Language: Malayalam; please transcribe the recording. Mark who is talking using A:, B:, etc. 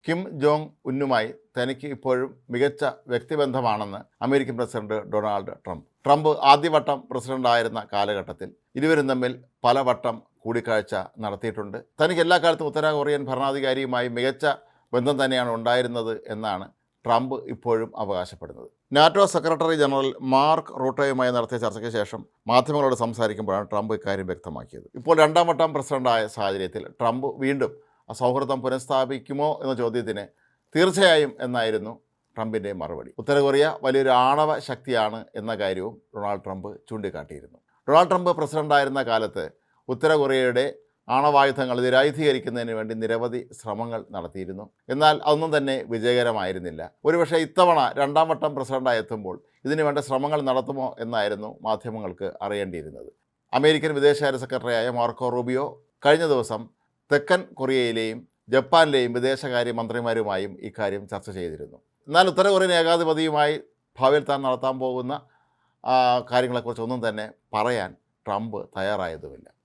A: കിം ജോങ് ഉന്നുമായി തനിക്ക് ഇപ്പോഴും മികച്ച വ്യക്തിബന്ധമാണെന്ന് American president Donald Trump. Trump ആദ്യവട്ടം പ്രസിഡന്റായിരുന്ന കാലഘട്ടത്തിൽ ഇരുവരും തമ്മിൽ പലവട്ടം കൂടിക്കാഴ്ച നടത്തിയിട്ടുണ്ട്. തനിക്ക് എല്ലാ കാലത്തും ഉത്തര കൊറിയൻ ഭരണാധികാരിയുമായി മികച്ച ബന്ധം തന്നെയാണ് ഉണ്ടായിരുന്നത് എന്നാണ് ട്രംപ് ഇപ്പോഴും അവകാശപ്പെടുന്നത്. നാറ്റോ സെക്രട്ടറി ജനറൽ മാർക്ക് റൂട്ടോയുമായി നടത്തിയ ചർച്ചയ്ക്ക് ശേഷം മാധ്യമങ്ങളോട് സംസാരിക്കുമ്പോഴാണ് ട്രംപ് ഇക്കാര്യം വ്യക്തമാക്കിയത്. ഇപ്പോൾ രണ്ടാം വട്ടം പ്രസിഡന്റായ സാഹചര്യത്തിൽ ട്രംപ് വീണ്ടും സൗഹൃദം പുനഃസ്ഥാപിക്കുമോ എന്ന ചോദ്യത്തിന് തീർച്ചയായും എന്നായിരുന്നു ട്രംപിൻ്റെ മറുപടി. ഉത്തര കൊറിയ വലിയൊരു ആണവ ശക്തിയാണ് എന്ന കാര്യവും ഡൊണാൾഡ് ട്രംപ് ചൂണ്ടിക്കാട്ടിയിരുന്നു. ഡൊണാൾഡ് ട്രംപ് പ്രസിഡന്റായിരുന്ന കാലത്ത് ഉത്തര കൊറിയയുടെ ആണവായുധങ്ങൾ നിരായുധീകരിക്കുന്നതിന് വേണ്ടി നിരവധി ശ്രമങ്ങൾ നടത്തിയിരുന്നു. എന്നാൽ അതൊന്നും തന്നെ വിജയകരമായിരുന്നില്ല. ഒരുപക്ഷെ ഇത്തവണ രണ്ടാം വട്ടം പ്രസിഡന്റായി എത്തുമ്പോൾ ഇതിനു വേണ്ട ശ്രമങ്ങൾ നടത്തുമോ എന്നായിരുന്നു മാധ്യമങ്ങൾക്ക് അറിയേണ്ടിയിരുന്നത്. അമേരിക്കൻ വിദേശകാര്യ സെക്രട്ടറിയായ മാർക്കോ റൂബിയോ കഴിഞ്ഞ ദിവസം തെക്കൻ കൊറിയയിലെയും ജപ്പാനിലെയും വിദേശകാര്യ മന്ത്രിമാരുമായും ഇക്കാര്യം ചർച്ച ചെയ്തിരുന്നു. എന്നാൽ ഉത്തര കൊറിയൻ ഏകാധിപതിയുമായി ഭാവിയിൽ താൻ നടത്താൻ പോകുന്ന കാര്യങ്ങളെക്കുറിച്ചൊന്നും തന്നെ പറയാൻ ട്രംപ് തയ്യാറായതുമില്ല.